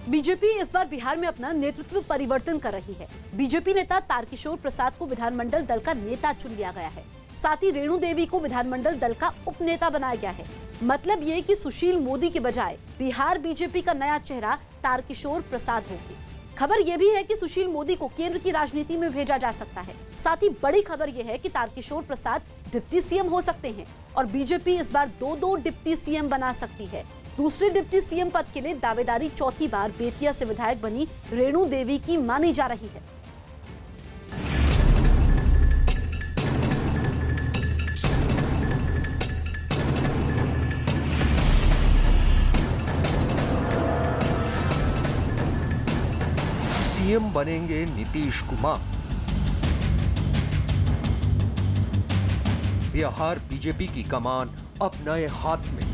BJP इस बार बिहार में अपना नेतृत्व परिवर्तन कर रही है। बीजेपी नेता तारकिशोर प्रसाद को विधानमंडल दल का नेता चुन लिया गया है। साथ ही रेणु देवी को विधानमंडल दल का उपनेता बनाया गया है। मतलब ये कि सुशील मोदी के बजाय बिहार बीजेपी का नया चेहरा तारकिशोर प्रसाद होगी। खबर यह भी है कि सुशील मोदी को केंद्र की राजनीति में भेजा जा सकता है। साथ ही बड़ी खबर यह है कि तारकिशोर प्रसाद डिप्टी सीएम हो सकते हैं और बीजेपी इस बार दो डिप्टी सीएम बना सकती है। दूसरे डिप्टी सीएम पद के लिए दावेदारी चौथी बार बेतिया से विधायक बनी रेणु देवी की मानी जा रही है। सीएम बनेंगे नीतीश कुमार। बिहार बीजेपी की कमान अब नए हाथ में।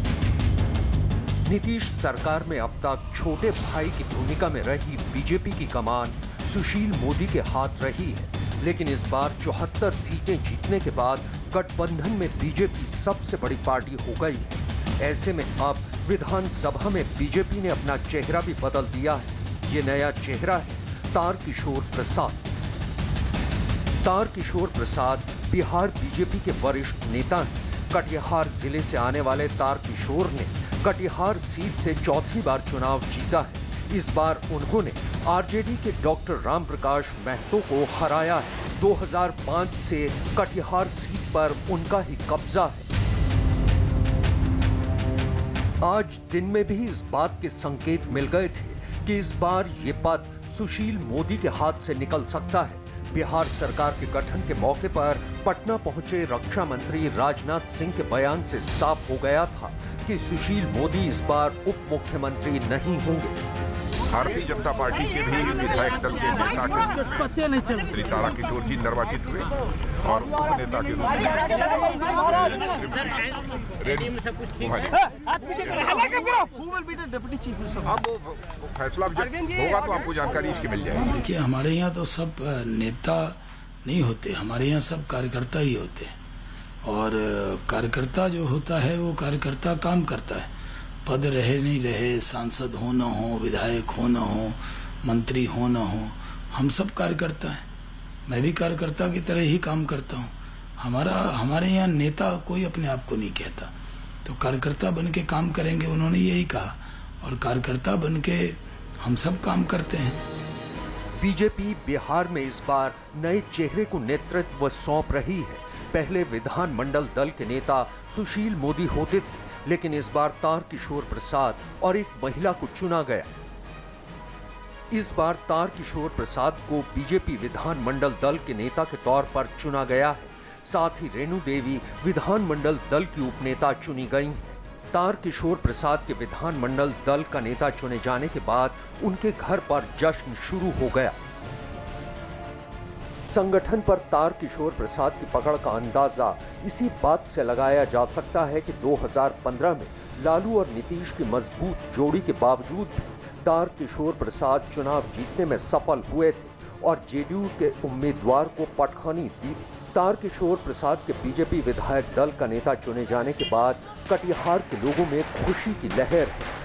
नीतीश सरकार में अब तक छोटे भाई की भूमिका में रही बीजेपी की कमान सुशील मोदी के हाथ रही है, लेकिन इस बार 74 सीटें जीतने के बाद गठबंधन में बीजेपी सबसे बड़ी पार्टी हो गई है। ऐसे में अब विधानसभा में बीजेपी ने अपना चेहरा भी बदल दिया है। ये नया चेहरा है तारकिशोर प्रसाद। तारकिशोर प्रसाद बिहार बीजेपी के वरिष्ठ नेता हैं। कटिहार जिले से आने वाले तारकिशोर ने कटिहार सीट से चौथी बार चुनाव जीता है। इस बार उन्होंने आरजेडी के डॉक्टर राम प्रकाश महतो को हराया है। 2005 से कटिहार सीट पर उनका ही कब्जा है। आज दिन में भी इस बात के संकेत मिल गए थे कि इस बार ये पद सुशील मोदी के हाथ से निकल सकता है। बिहार सरकार के गठन के मौके पर पटना पहुंचे रक्षा मंत्री राजनाथ सिंह के बयान से साफ हो गया था कि सुशील मोदी इस बार उप मुख्यमंत्री नहीं होंगे। भारतीय जनता पार्टी के भी विधायक दल के नेता के श्री तारकिशोर जी निर्वाचित हुए और उपनेता के रूप में अब फैसला जब होगा तो आपको जानकारी इसकी मिल जाएगी। देखिए, हमारे यहाँ तो सब नेता नहीं होते, हमारे यहाँ सब कार्यकर्ता ही होते हैं और कार्यकर्ता जो होता है वो कार्यकर्ता काम करता है। पद रहे नहीं रहे, सांसद हो न हो, विधायक हो न हो, मंत्री हो न हो, हम सब कार्यकर्ता हैं। मैं भी कार्यकर्ता की तरह ही काम करता हूँ। हमारे यहाँ नेता कोई अपने आप को नहीं कहता, तो कार्यकर्ता बन के काम करेंगे, उन्होंने यही कहा और कार्यकर्ता बन के हम सब काम करते हैं। बीजेपी बिहार में इस बार नए चेहरे को नेतृत्व सौंप रही है। पहले विधानमंडल दल के नेता सुशील मोदी होते थे, लेकिन इस बार तारकिशोर प्रसाद और एक महिला को चुना गया। इस बार तारकिशोर प्रसाद को बीजेपी विधानमंडल दल के नेता के तौर पर चुना गया है। साथ ही रेणु देवी विधानमंडल दल की उपनेता चुनी गई हैं। तारकिशोर प्रसाद के विधानमंडल दल का नेता चुने जाने के बाद उनके घर पर जश्न शुरू हो गया। संगठन पर तारकिशोर प्रसाद की पकड़ का अंदाजा इसी बात से लगाया जा सकता है कि 2015 में लालू और नीतीश की मजबूत जोड़ी के बावजूद भी तारकिशोर प्रसाद चुनाव जीतने में सफल हुए थे और जेडीयू के उम्मीदवार को पटखनी दी थी। तारकिशोर प्रसाद के बीजेपी विधायक दल का नेता चुने जाने के बाद कटिहार के लोगों में खुशी की लहर है।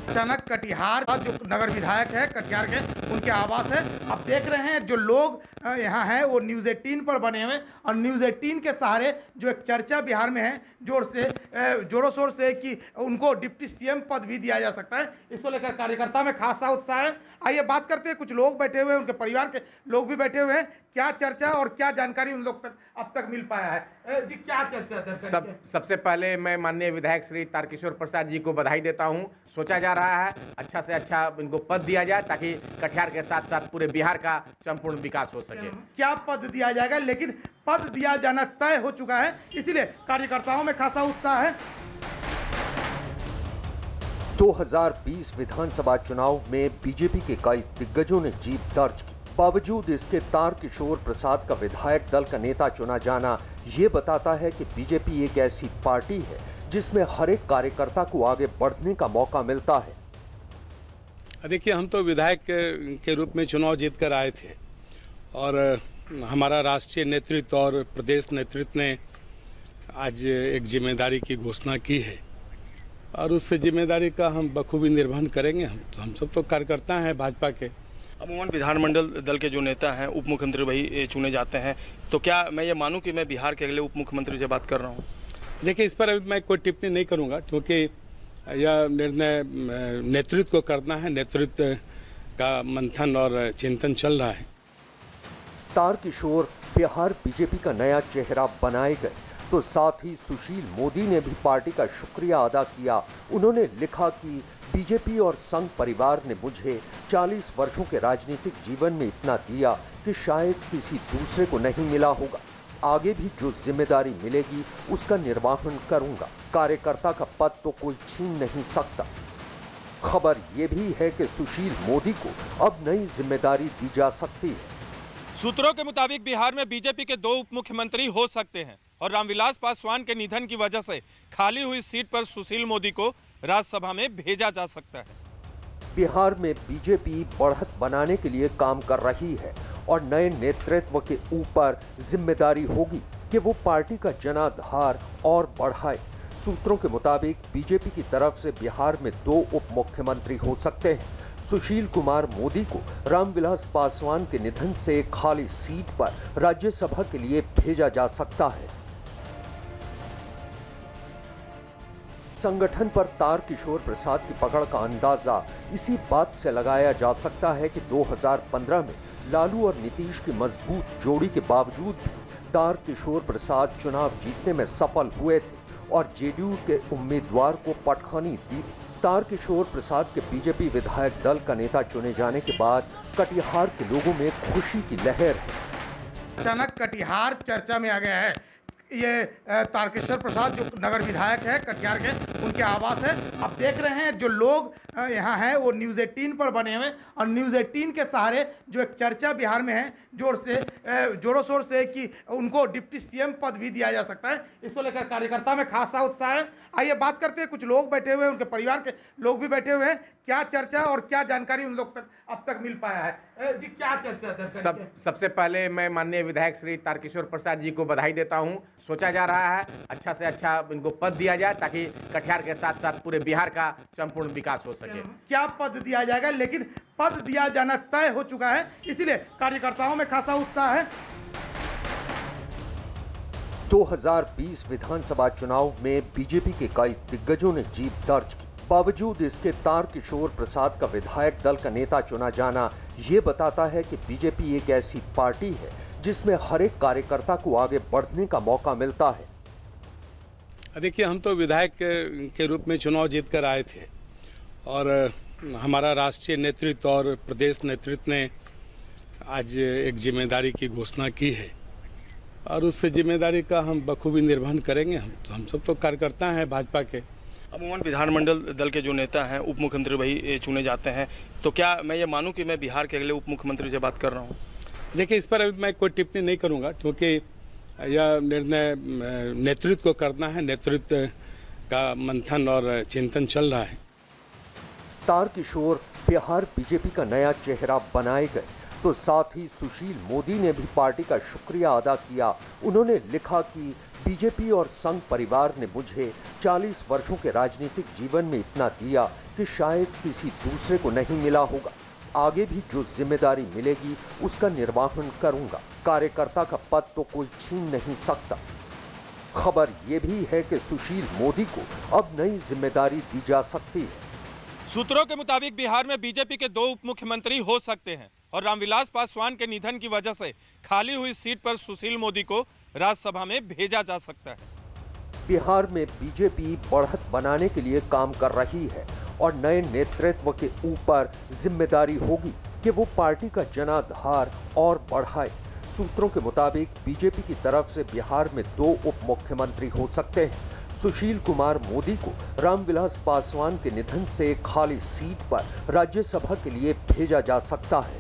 अचानक कटिहार जो नगर विधायक है कटिहार के, उनके आवास है। अब देख रहे हैं जो लोग यहाँ हैं वो न्यूज़ 18 पर बने हुए और न्यूज़ 18 के सहारे जो एक चर्चा बिहार में है जोरों शोर से कि उनको डिप्टी सीएम पद भी दिया जा सकता है। इसको लेकर कार्यकर्ता में खासा उत्साह है। आइए बात करते हैं, कुछ लोग बैठे हुए हैं, उनके परिवार के लोग भी बैठे हुए हैं। क्या चर्चा और क्या जानकारी उन लोग तक अब तक मिल पाया है जी? क्या चर्चा? सबसे पहले मैं माननीय विधायक श्री तारकिशोर प्रसाद जी को बधाई देता हूं। सोचा जा रहा है अच्छा से अच्छा इनको पद दिया जाए ताकि कटिहार के साथ साथ पूरे बिहार का संपूर्ण विकास हो सके। क्या पद दिया जाएगा, लेकिन पद दिया जाना तय हो चुका है, इसीलिए कार्यकर्ताओं में खासा उत्साह है। 2020 विधानसभा चुनाव में बीजेपी के कई दिग्गजों ने जीत दर्ज की। बावजूद इसके तारकिशोर प्रसाद का विधायक दल का नेता चुना जाना ये बताता है कि बीजेपी एक ऐसी पार्टी है जिसमें हर एक कार्यकर्ता को आगे बढ़ने का मौका मिलता है। देखिए, हम तो विधायक के रूप में चुनाव जीत कर आए थे और हमारा राष्ट्रीय नेतृत्व और प्रदेश नेतृत्व ने आज एक जिम्मेदारी की घोषणा की है और उस जिम्मेदारी का हम बखूबी निर्वहन करेंगे। हम सब तो कार्यकर्ता हैं भाजपा के। अमूमन विधानमंडल दल के जो नेता हैं उप मुख्यमंत्री वही चुने जाते हैं, तो क्या मैं ये मानूं कि मैं बिहार के अगले उप मुख्यमंत्री से बात कर रहा हूं? देखिए, इस पर अभी मैं कोई टिप्पणी नहीं करूंगा, क्योंकि यह निर्णय नेतृत्व को करना है। नेतृत्व का मंथन और चिंतन चल रहा है। तारकिशोर बिहार बीजेपी का नया चेहरा बनाए गए, तो साथ ही सुशील मोदी ने भी पार्टी का शुक्रिया अदा किया। उन्होंने लिखा कि बीजेपी और संघ परिवार ने मुझे 40 वर्षों के राजनीतिक जीवन में इतना दिया कि शायद किसी दूसरे को नहीं मिला होगा। आगे भी जो जिम्मेदारी मिलेगी उसका निर्वहन करूंगा। कार्यकर्ता का पद तो कोई छीन नहीं सकता। खबर ये भी है कि सुशील मोदी को अब नई जिम्मेदारी दी जा सकती है। सूत्रों के मुताबिक बिहार में बीजेपी के 2 उप मुख्यमंत्री हो सकते हैं और रामविलास पासवान के निधन की वजह से खाली हुई सीट पर सुशील मोदी को राज्यसभा में भेजा जा सकता है। बिहार में बीजेपी बढ़त बनाने के लिए काम कर रही है और नए नेतृत्व के ऊपर जिम्मेदारी होगी कि वो पार्टी का जनाधार और बढ़ाए। सूत्रों के मुताबिक बीजेपी की तरफ से बिहार में 2 उप मुख्यमंत्री हो सकते हैं। सुशील कुमार मोदी को रामविलास पासवान के निधन से खाली सीट पर राज्यसभा के लिए भेजा जा सकता है। संगठन पर तारकिशोर प्रसाद की पकड़ का अंदाजा इसी बात से लगाया जा सकता है कि 2015 में लालू और नीतीश की मजबूत जोड़ी के बावजूद भी तारकिशोर प्रसाद चुनाव जीतने में सफल हुए थे और जेडीयू के उम्मीदवार को पटखनी दी थी। तारकिशोर प्रसाद के बीजेपी विधायक दल का नेता चुने जाने के बाद कटिहार के लोगों में खुशी की लहर है। अचानक कटिहार चर्चा में आ गया है। ये तारकिशोर प्रसाद जो नगर विधायक है कटिहार के, उनके आवास है। आप देख रहे हैं जो लोग यहाँ हैं वो न्यूज़ 18 पर बने हुए और न्यूज़ 18 के सहारे जो एक चर्चा बिहार में है जोरों शोर से कि उनको डिप्टी सीएम पद भी दिया जा सकता है। इसको लेकर कार्यकर्ता में खासा उत्साह है। आइए बात करते हैं, कुछ लोग बैठे हुए हैं, उनके परिवार के लोग भी बैठे हुए हैं। क्या चर्चा और क्या जानकारी उन लोग तक अब तक मिल पाया है जी? क्या चर्चा? सबसे पहले मैं माननीय विधायक श्री तारकिशोर प्रसाद जी को बधाई देता हूं। सोचा जा रहा है अच्छा से अच्छा इनको पद दिया जाए ताकि कटिहार के साथ साथ पूरे बिहार का संपूर्ण विकास हो सके। क्या पद दिया जाएगा, लेकिन पद दिया जाना तय हो चुका है, इसीलिए कार्यकर्ताओं में खासा उत्साह है। 2020 विधानसभा चुनाव में बीजेपी के कई दिग्गजों ने जीत दर्ज की। बावजूद इसके तारकिशोर प्रसाद का विधायक दल का नेता चुना जाना ये बताता है कि बीजेपी एक ऐसी पार्टी है जिसमें हर एक कार्यकर्ता को आगे बढ़ने का मौका मिलता है। देखिए, हम तो विधायक के रूप में चुनाव जीत कर आए थे और हमारा राष्ट्रीय नेतृत्व और प्रदेश नेतृत्व ने आज एक जिम्मेदारी की घोषणा की है और उस जिम्मेदारी का हम बखूबी निर्वहन करेंगे। हम सब तो कार्यकर्ता हैं भाजपा के। अमूमन विधानमंडल दल के जो नेता हैं उप मुख्यमंत्री वही चुने जाते हैं, तो क्या मैं ये मानूं कि मैं बिहार के अगले उप मुख्यमंत्री से बात कर रहा हूं? देखिए, इस पर अभी मैं कोई टिप्पणी नहीं करूंगा, क्योंकि यह निर्णय नेतृत्व को करना है। नेतृत्व का मंथन और चिंतन चल रहा है। तारकिशोर बिहार बीजेपी का नया चेहरा बनाए गए, तो साथ ही सुशील मोदी ने भी पार्टी का शुक्रिया अदा किया। उन्होंने लिखा कि बीजेपी और संघ परिवार ने मुझे 40 वर्षों के राजनीतिक जीवन में इतना दिया कि शायद किसी दूसरे को नहीं मिला होगा। आगे भी जो जिम्मेदारी मिलेगी उसका निर्वहन करूंगा। कार्यकर्ता का पद तो कोई छीन नहीं सकता। खबर ये भी है कि सुशील मोदी को अब नई जिम्मेदारी दी जा सकती है। सूत्रों के मुताबिक बिहार में बीजेपी के 2 उप मुख्यमंत्री हो सकते हैं और रामविलास पासवान के निधन की वजह से खाली हुई सीट पर सुशील मोदी को राज्यसभा में भेजा जा सकता है। बिहार में बीजेपी बढ़त बनाने के लिए काम कर रही है और नए नेतृत्व के ऊपर जिम्मेदारी होगी कि वो पार्टी का जनाधार और बढ़ाए। सूत्रों के मुताबिक बीजेपी की तरफ से बिहार में 2 उप मुख्यमंत्री हो सकते हैं। सुशील कुमार मोदी को रामविलास पासवान के निधन से खाली सीट पर राज्यसभा के लिए भेजा जा सकता है।